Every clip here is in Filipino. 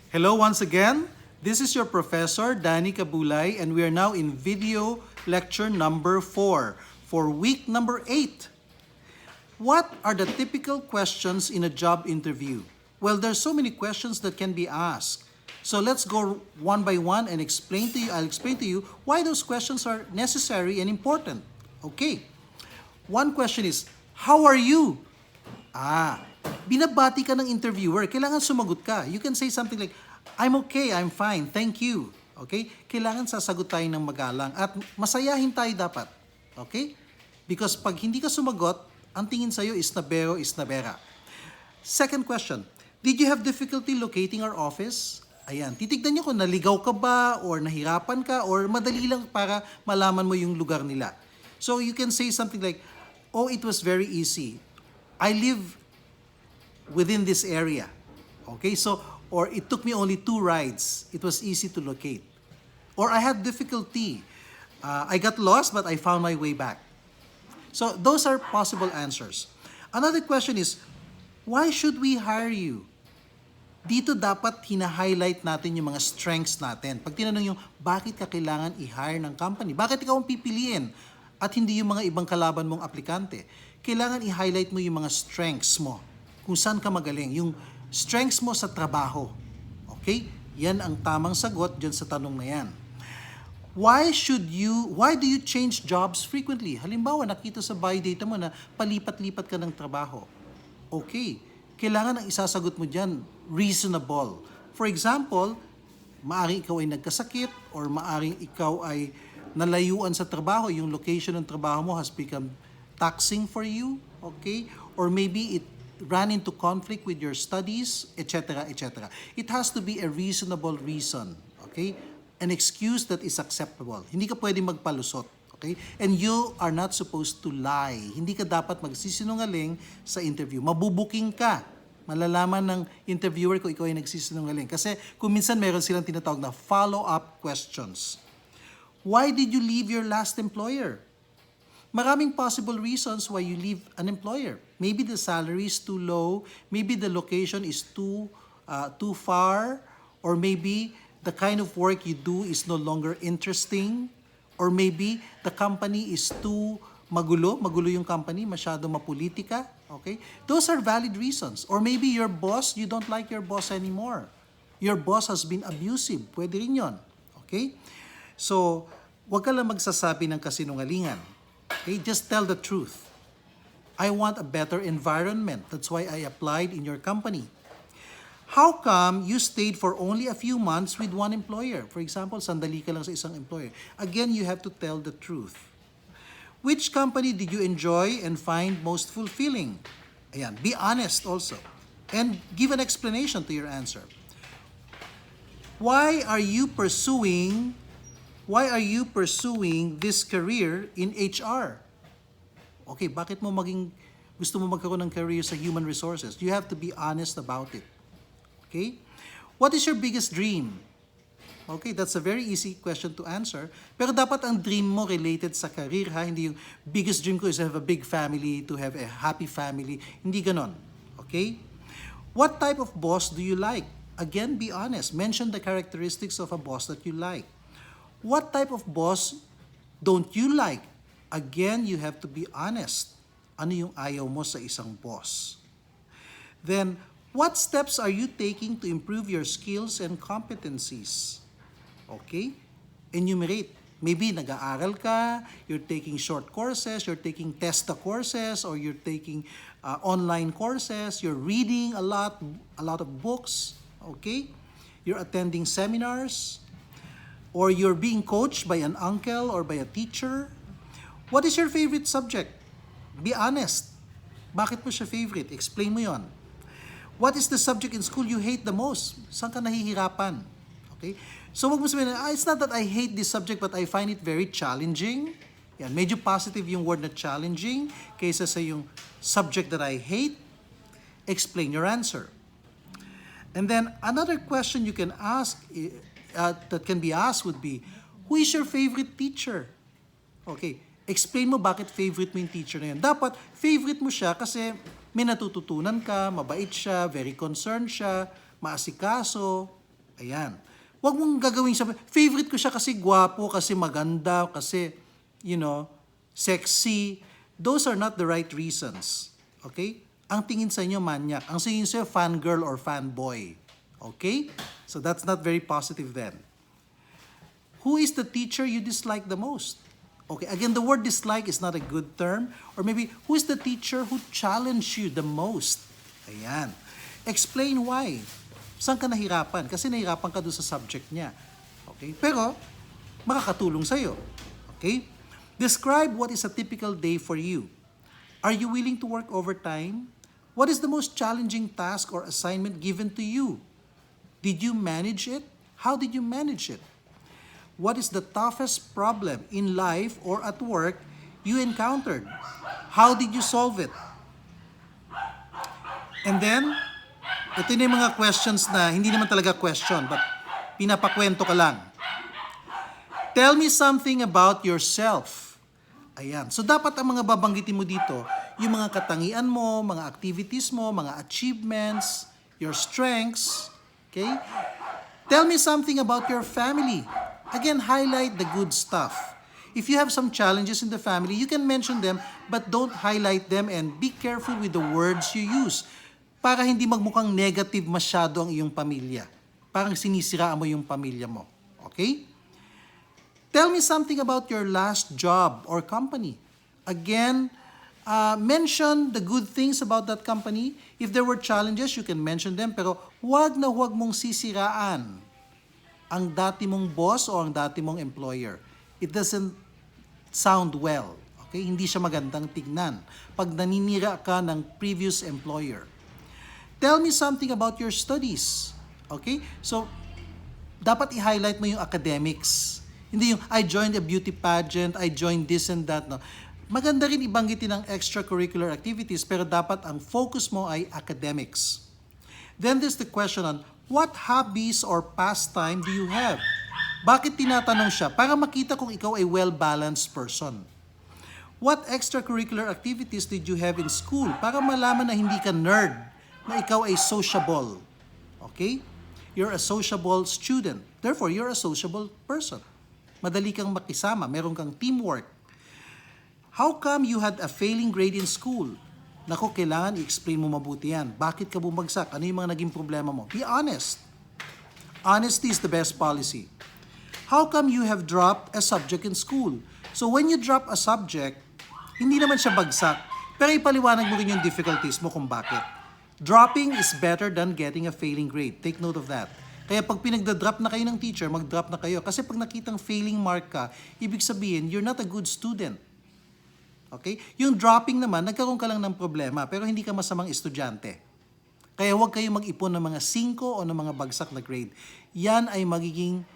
Hello once again. This is your Professor Danny Kabulay and we are now in video lecture number 4 for week number 8. What are the typical questions in a job interview? Well, there's so many questions that can be asked. So let's go one by one and I'll explain to you why those questions are necessary and important. Okay. One question is, how are you? Binabati ka ng interviewer, kailangan sumagot ka. You can say something like, I'm okay, I'm fine, thank you. Okay? Kailangan sasagot tayo ng magalang at masayahin tayo dapat. Okay? Because pag hindi ka sumagot, ang tingin sa'yo is nabero, is nabera. Second question, did you have difficulty locating our office? Ayan, titignan nyo kung naligaw ka ba or nahirapan ka or madali lang para malaman mo yung lugar nila. So you can say something like, oh, it was very easy. I live within this area. Okay, so, or it took me only 2 rides. It was easy to locate. Or I had difficulty. I got lost but I found my way back. So those are possible answers. Another question is, why should we hire you? Dito dapat hina-highlight natin yung mga strengths natin. Pag tinanong yung, bakit ka kailangan i-hire ng company? Bakit ikaw ang pipiliin? At hindi yung mga ibang kalaban mong aplikante. Kailangan i-highlight mo yung mga strengths mo. Kung saan ka magaling. Yung strengths mo sa trabaho. Okay? Yan ang tamang sagot dyan sa tanong na yan. Why do you change jobs frequently? Halimbawa, nakita sa biodata mo na palipat-lipat ka ng trabaho. Okay. Kailangan ang isasagot mo dyan, reasonable. For example, maaring ikaw ay nagkasakit or maaring ikaw ay nalayuan sa trabaho, yung location ng trabaho mo has become taxing for you, okay? Or maybe it ran into conflict with your studies, etc., etc. It has to be a reasonable reason, okay? An excuse that is acceptable. Hindi ka pwede magpalusot, okay? And you are not supposed to lie. Hindi ka dapat magsisinungaling sa interview. Mabubuking ka. Malalaman ng interviewer kung ikaw ay nagsisinungaling. Kasi kung minsan meron silang tinatawag na follow-up questions. Why did you leave your last employer? Maraming possible reasons why you leave an employer. Maybe the salary is too low, maybe the location is too far, or maybe the kind of work you do is no longer interesting, or maybe the company is too magulo yung company, masyado mapolitika, okay? Those are valid reasons. Or maybe your boss, you don't like your boss anymore. Your boss has been abusive, pwede rin yun, okay? So, wag ka lang magsasabi ng kasinungalingan. Okay, just tell the truth. I want a better environment. That's why I applied in your company. How come you stayed for only a few months with one employer? For example, sandali ka lang sa isang employer. Again, you have to tell the truth. Which company did you enjoy and find most fulfilling? Ayan, be honest also. And give an explanation to your answer. Why are you pursuing this career in HR? Okay, bakit mo gusto mo magkaroon ng career sa human resources? You have to be honest about it. Okay? What is your biggest dream? Okay, that's a very easy question to answer. Pero dapat ang dream mo related sa career, ha? Hindi yung biggest dream ko is to have a big family, to have a happy family. Hindi ganon. Okay? What type of boss do you like? Again, be honest. Mention the characteristics of a boss that you like. What type of boss don't you like? Again, you have to be honest. Ano yung ayaw mo sa isang boss? Then, what steps are you taking to improve your skills and competencies? Okay? Enumerate. Maybe nag-aaral ka, you're taking short courses, you're taking TESTA courses, or you're taking online courses, you're reading a lot of books, okay? You're attending seminars, or you're being coached by an uncle or by a teacher. What is your favorite subject? Be honest. Bakit mo siya favorite? Explain mo yon. What is the subject in school you hate the most? Saan ka nahihirapan? Okay? So wag mo sabihin, it's not that I hate this subject but I find it very challenging. Yan, medyo positive yung word na challenging kaysa sa yung subject that I hate. Explain your answer. And then another question you can ask that can be asked would be, who is your favorite teacher? Okay, explain mo bakit favorite mo yung teacher na yun. Dapat favorite mo siya kasi may natututunan ka, mabait siya, very concerned siya, maasikaso, Ayan. Huwag mong gagawin siya. Favorite ko siya kasi gwapo, kasi maganda, kasi, sexy. Those are not the right reasons. Okay? Ang tingin sa inyo, manyak. Ang tingin sa inyo, fangirl or fanboy. Okay? So that's not very positive then. Who is the teacher you dislike the most? Okay, again, the word dislike is not a good term. Or maybe, who is the teacher who challenged you the most? Ayan. Explain why. Saan ka nahirapan? Kasi nahirapan ka doon sa subject niya. Okay? Pero, makakatulong sa'yo. Okay? Describe what is a typical day for you. Are you willing to work overtime? What is the most challenging task or assignment given to you? Did you manage it? How did you manage it? What is the toughest problem in life or at work you encountered? How did you solve it? And then, ito na yung mga questions na hindi naman talaga question, but pinapakwento ka lang. Tell me something about yourself. Ayan. So, dapat ang mga babanggitin mo dito, yung mga katangian mo, mga activities mo, mga achievements, your strengths. Okay? Tell me something about your family. Again, highlight the good stuff. If you have some challenges in the family, you can mention them, but don't highlight them and be careful with the words you use para hindi magmukhang negative masyado ang iyong pamilya. Parang sinisiraan mo yung pamilya mo. Okay? Tell me something about your last job or company. Again, mention the good things about that company. If there were challenges, you can mention them, pero huwag na huwag mong sisiraan ang dati mong boss o ang dati mong employer. It doesn't sound well. Okay? Hindi siya magandang tignan pag naninira ka ng previous employer. Tell me something about your studies. Okay? So, dapat i-highlight mo yung academics. Hindi yung, I joined a beauty pageant, I joined this and that. No? Maganda rin ibanggitin ang extracurricular activities, pero dapat ang focus mo ay academics. Then there's the question on, what hobbies or pastime do you have? Bakit tinatanong siya? Para makita kung ikaw ay well-balanced person. What extracurricular activities did you have in school? Para malaman na hindi ka nerd, na ikaw ay sociable. Okay? You're a sociable student. Therefore, you're a sociable person. Madali kang makisama. Meron kang teamwork. How come you had a failing grade in school? Naku, kailangan i-explain mo mabuti yan. Bakit ka bumagsak? Ano yung mga naging problema mo? Be honest. Honesty is the best policy. How come you have dropped a subject in school? So when you drop a subject, hindi naman siya bagsak, pero ipaliwanag mo rin yung difficulties mo kung bakit. Dropping is better than getting a failing grade. Take note of that. Kaya pag pinagda-drop na kayo ng teacher, mag-drop na kayo. Kasi pag nakitang failing mark ka, ibig sabihin, you're not a good student. Okay? Yung dropping naman, nagkaroon ka lang ng problema, pero hindi ka masamang estudyante. Kaya huwag kayo mag-ipon ng mga 5 o ng mga bagsak na grade. Yan ay magiging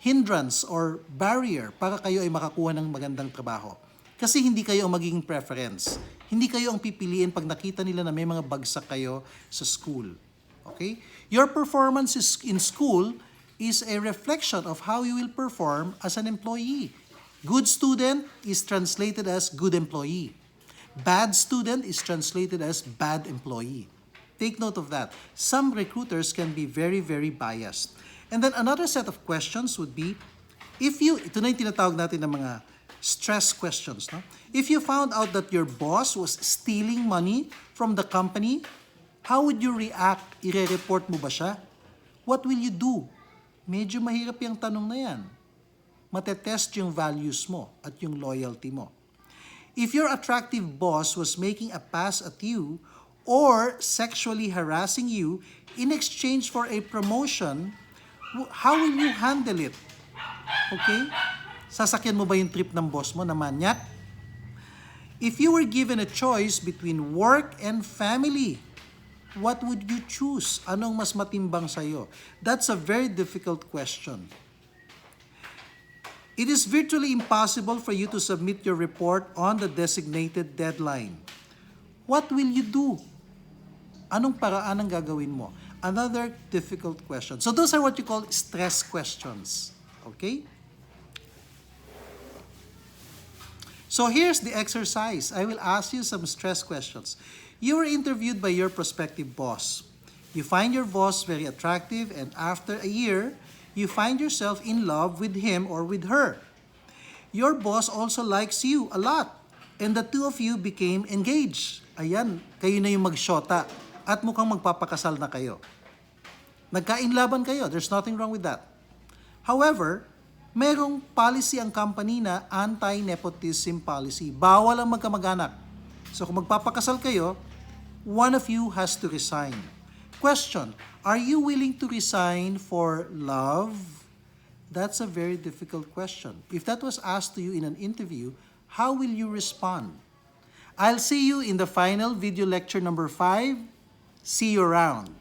hindrance or barrier para kayo ay makakuha ng magandang trabaho. Kasi hindi kayo ang magiging preference. Hindi kayo ang pipiliin pag nakita nila na may mga bagsak kayo sa school. Okay? Your performance in school is a reflection of how you will perform as an employee. Good student is translated as good employee. Bad student is translated as bad employee. Take note of that. Some recruiters can be very, very biased. And then another set of questions would be, ito na yung tinatawag natin ng mga stress questions. No? If you found out that your boss was stealing money from the company, how would you react? Ire-report mo ba siya? What will you do? Medyo mahirap yung tanong na yan. Matetest yung values mo at yung loyalty mo. If your attractive boss was making a pass at you or sexually harassing you in exchange for a promotion, how will you handle it? Okay? Sasakyan mo ba yung trip ng boss mo na manyak? If you were given a choice between work and family, what would you choose? Anong mas matimbang sa'yo? That's a very difficult question. It is virtually impossible for you to submit your report on the designated deadline. What will you do? Anong paraan ang gagawin mo? Another difficult question. So those are what you call stress questions. Okay? So here's the exercise. I will ask you some stress questions. You were interviewed by your prospective boss. You find your boss very attractive, and after a year, you find yourself in love with him or with her. Your boss also likes you a lot, and the two of you became engaged. Ayan, kayo na yung magsyota at mukhang magpapakasal na kayo. Nagkainlaban kayo, there's nothing wrong with that. However, merong policy ang company na anti-nepotism policy. Bawal ang magkamag-anak. So kung magpapakasal kayo, one of you has to resign. Question, are you willing to resign for love? That's a very difficult question. If that was asked to you in an interview, how will you respond? I'll see you in the final video lecture number 5. See you around.